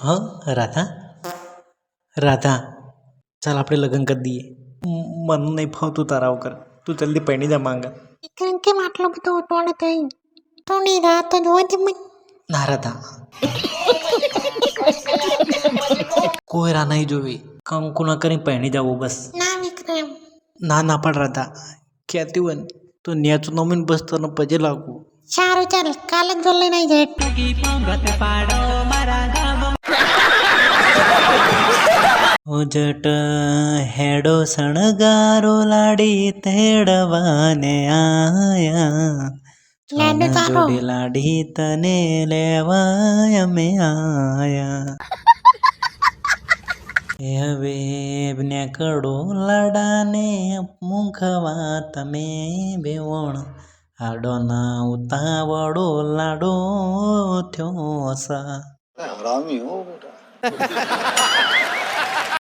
હા રાધા, રાધા, ચાલ આપણે લગ્ન કરી દઈએ. મને નહીં ફાવતું તારા વગર. તું જલ્દી પૈણી જા માંગા. કેમ આટલો બધો ઉતવાળો થઈ? થોડી રાત તો જોવા દે મને. ના રાધા, કોઈ રાહ નહીં જોવી. કંકુ ના કરી પૈણી જવું બસ. ના વિક્રમ. ના ના પણ રાધા, કહેતી હોય ને તો નેચ નમીને બસ તને પજે લાગુ. સારું ચાલ, કાલે જ લઈને આવી જાય. જટ હેડો સણગારો લાડી તેડવાને આયા. લાડુ તારો. જોડી લાડી તને લેવા અમે આયા. હવે ને કડો લાડાને મૂંખવા તમે બેવણ. આડો ના ઉતાવળો લાડો થયો સા. હરામી હો બેટા.